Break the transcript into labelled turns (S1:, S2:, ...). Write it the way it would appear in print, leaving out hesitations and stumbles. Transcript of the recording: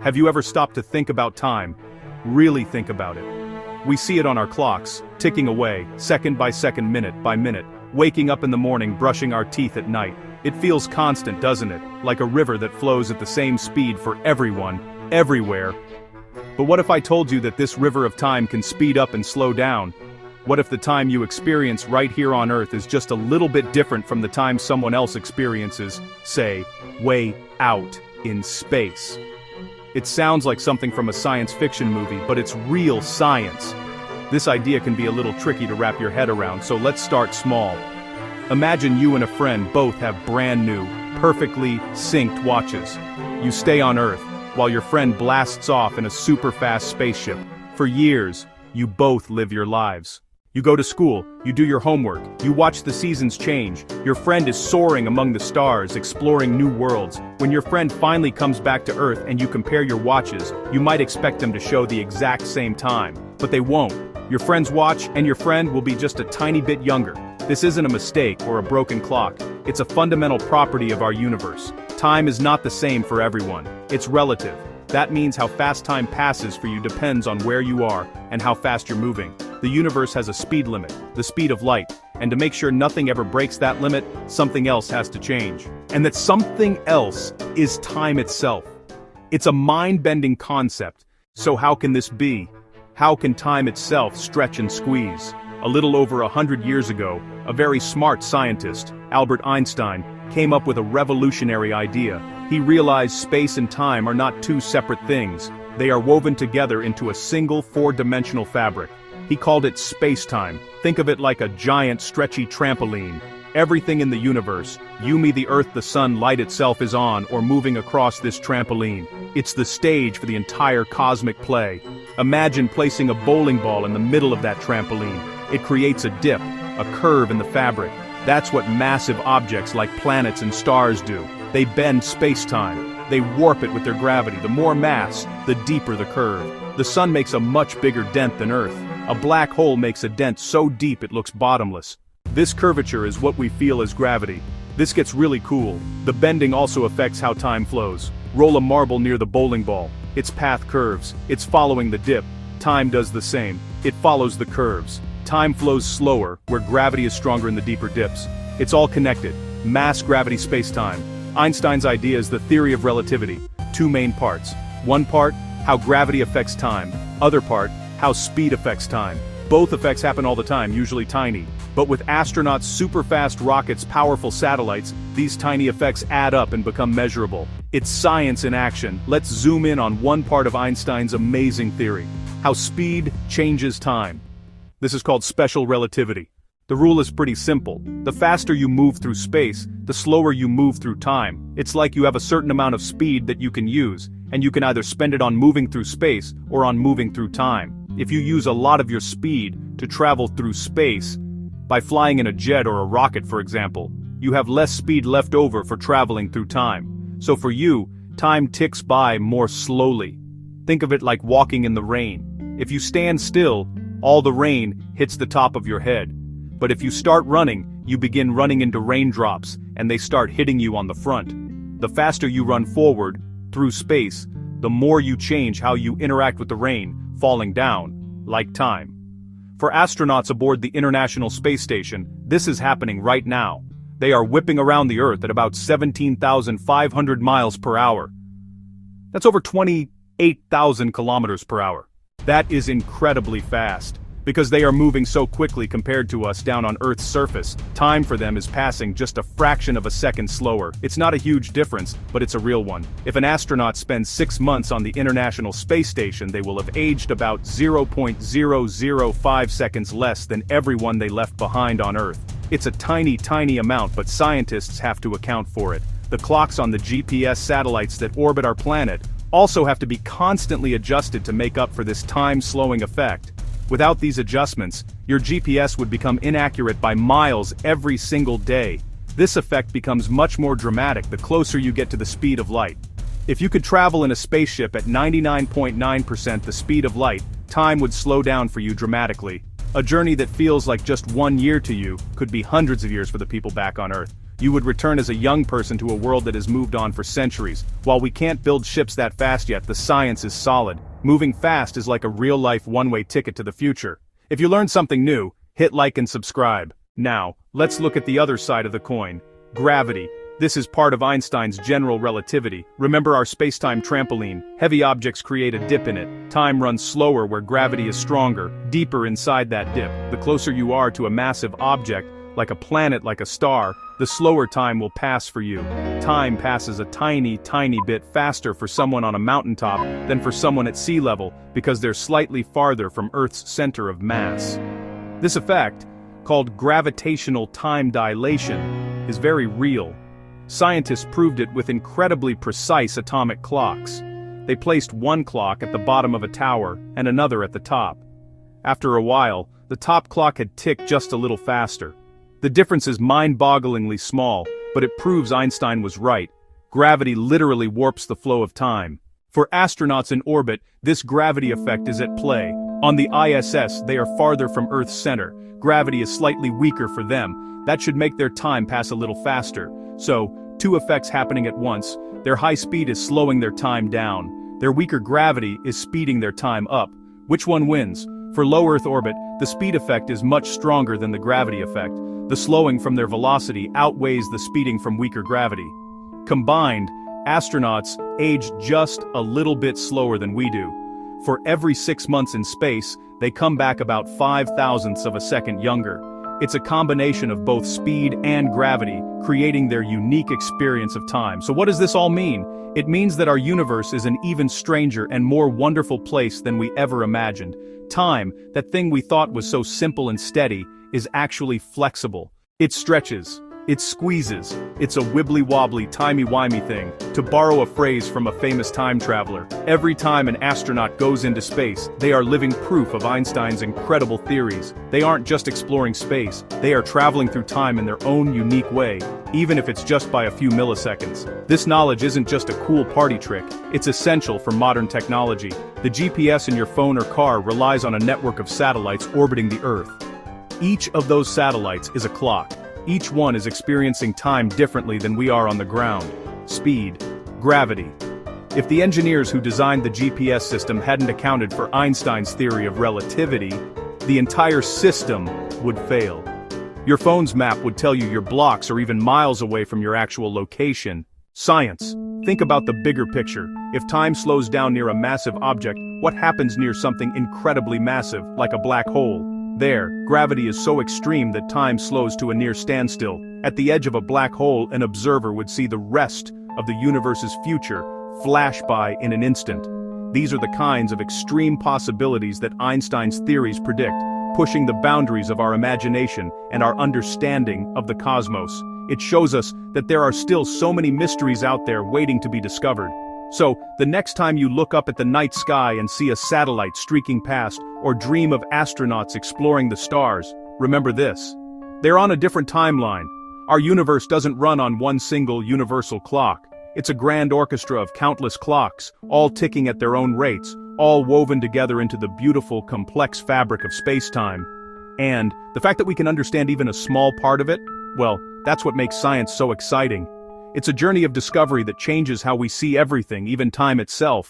S1: Have you ever stopped to think about time? Really think about it. We see it on our clocks, ticking away, second by second, minute by minute, waking up in the morning, brushing our teeth at night. It feels constant, doesn't it? Like a river that flows at the same speed for everyone, everywhere. But what if I told you that this river of time can speed up and slow down? What if the time you experience right here on Earth is just a little bit different from the time someone else experiences, say, way out in space? It sounds like something from a science fiction movie, but it's real science. This idea can be a little tricky to wrap your head around, so let's start small. Imagine you and a friend both have brand new, perfectly synced watches. You stay on Earth, while your friend blasts off in a super-fast spaceship. For years, you both live your lives. You go to school, you do your homework, you watch the seasons change, your friend is soaring among the stars, exploring new worlds. When your friend finally comes back to Earth and you compare your watches, you might expect them to show the exact same time. But they won't. Your friend's watch and your friend will be just a tiny bit younger. This isn't a mistake or a broken clock. It's a fundamental property of our universe. Time is not the same for everyone. It's relative. That means how fast time passes for you depends on where you are and how fast you're moving. The universe has a speed limit, the speed of light, and to make sure nothing ever breaks that limit, something else has to change. And that something else is time itself. It's a mind-bending concept. So how can this be? How can time itself stretch and squeeze? A little over 100 years ago, a very smart scientist, Albert Einstein, came up with a revolutionary idea. He realized space and time are not two separate things. They are woven together into a single four-dimensional fabric. He called it space-time. Think of it like a giant stretchy trampoline. Everything in the universe, you, me, the earth, the sun, light itself is on or moving across this trampoline. It's the stage for the entire cosmic play. Imagine placing a bowling ball in the middle of that trampoline. It creates a dip, a curve in the fabric. That's what massive objects like planets and stars do. They bend space-time. They warp it with their gravity. The more mass, the deeper the curve. The sun makes a much bigger dent than Earth. A black hole makes a dent so deep it looks bottomless. This curvature is what we feel as gravity. This gets really cool. The bending also affects how time flows. Roll a marble near the bowling ball. Its path curves. It's following the dip. Time does the same. It follows the curves. Time flows slower, where gravity is stronger in the deeper dips. It's all connected. Mass, gravity, space-time. Einstein's idea is the theory of relativity. Two main parts. One part, how gravity affects time. Other part, how speed affects time. Both effects happen all the time, usually tiny. But with astronauts' super-fast rockets, powerful satellites, these tiny effects add up and become measurable. It's science in action. Let's zoom in on one part of Einstein's amazing theory. How speed changes time. This is called special relativity. The rule is pretty simple. The faster you move through space, the slower you move through time. It's like you have a certain amount of speed that you can use, and you can either spend it on moving through space or on moving through time. If you use a lot of your speed to travel through space, by flying in a jet or a rocket for example, you have less speed left over for traveling through time. So for you, time ticks by more slowly. Think of it like walking in the rain. If you stand still, all the rain hits the top of your head. But if you start running, you begin running into raindrops, and they start hitting you on the front. The faster you run forward, through space, the more you change how you interact with the rain, falling down, like time. For astronauts aboard the International Space Station, this is happening right now. They are whipping around the Earth at about 17,500 miles per hour. That's over 28,000 kilometers per hour. That is incredibly fast. Because they are moving so quickly compared to us down on Earth's surface, time for them is passing just a fraction of a second slower. It's not a huge difference, but it's a real one. If an astronaut spends 6 months on the International Space Station, they will have aged about 0.005 seconds less than everyone they left behind on Earth. It's a tiny, tiny amount, but scientists have to account for it. The clocks on the GPS satellites that orbit our planet also have to be constantly adjusted to make up for this time-slowing effect. Without these adjustments, your GPS would become inaccurate by miles every single day. This effect becomes much more dramatic the closer you get to the speed of light. If you could travel in a spaceship at 99.9% the speed of light, time would slow down for you dramatically. A journey that feels like just 1 year to you could be hundreds of years for the people back on Earth. You would return as a young person to a world that has moved on for centuries. While we can't build ships that fast yet, the science is solid. Moving fast is like a real-life one-way ticket to the future. If you learned something new, hit like and subscribe. Now, let's look at the other side of the coin. Gravity. This is part of Einstein's general relativity. Remember our space-time trampoline? Heavy objects create a dip in it. Time runs slower where gravity is stronger, deeper inside that dip. The closer you are to a massive object, like a planet, like a star, the slower time will pass for you. Time passes a tiny bit faster for someone on a mountaintop than for someone at sea level because they're slightly farther from Earth's center of mass. This effect, called gravitational time dilation, is very real. Scientists proved it with incredibly precise atomic clocks. They placed one clock at the bottom of a tower and another at the top. After a while, the top clock had ticked just a little faster. The difference is mind-bogglingly small, but it proves Einstein was right. Gravity literally warps the flow of time. For astronauts in orbit, this gravity effect is at play. On the ISS, they are farther from Earth's center. Gravity is slightly weaker for them. That should make their time pass a little faster. So, two effects happening at once. Their high speed is slowing their time down. Their weaker gravity is speeding their time up. Which one wins? For low Earth orbit, the speed effect is much stronger than the gravity effect. The slowing from their velocity outweighs the speeding from weaker gravity. Combined, astronauts age just a little bit slower than we do. For every 6 months in space, they come back about 5/1000ths of a second younger. It's a combination of both speed and gravity, creating their unique experience of time. So what does this all mean? It means that our universe is an even stranger and more wonderful place than we ever imagined. Time, that thing we thought was so simple and steady, is actually flexible. It stretches. It squeezes. It's a wibbly-wobbly, timey-wimey thing. To borrow a phrase from a famous time traveler, every time an astronaut goes into space, they are living proof of Einstein's incredible theories. They aren't just exploring space, they are traveling through time in their own unique way, even if it's just by a few milliseconds. This knowledge isn't just a cool party trick, it's essential for modern technology. The GPS in your phone or car relies on a network of satellites orbiting the Earth. Each of those satellites is a clock. Each one is experiencing time differently than we are on the ground. Speed, gravity. If the engineers who designed the GPS system hadn't accounted for Einstein's theory of relativity, the entire system would fail. Your phone's map would tell you you're blocks or even miles away from your actual location. Science. Think about the bigger picture. If time slows down near a massive object, what happens near something incredibly massive, like a black hole? There, gravity is so extreme that time slows to a near standstill. At the edge of a black hole, an observer would see the rest of the universe's future flash by in an instant. These are the kinds of extreme possibilities that Einstein's theories predict, pushing the boundaries of our imagination and our understanding of the cosmos. It shows us that there are still so many mysteries out there waiting to be discovered. So, the next time you look up at the night sky and see a satellite streaking past, or dream of astronauts exploring the stars, remember this. They're on a different timeline. Our universe doesn't run on one single universal clock. It's a grand orchestra of countless clocks, all ticking at their own rates, all woven together into the beautiful, complex fabric of space-time. And the fact that we can understand even a small part of it, well, that's what makes science so exciting. It's a journey of discovery that changes how we see everything, even time itself.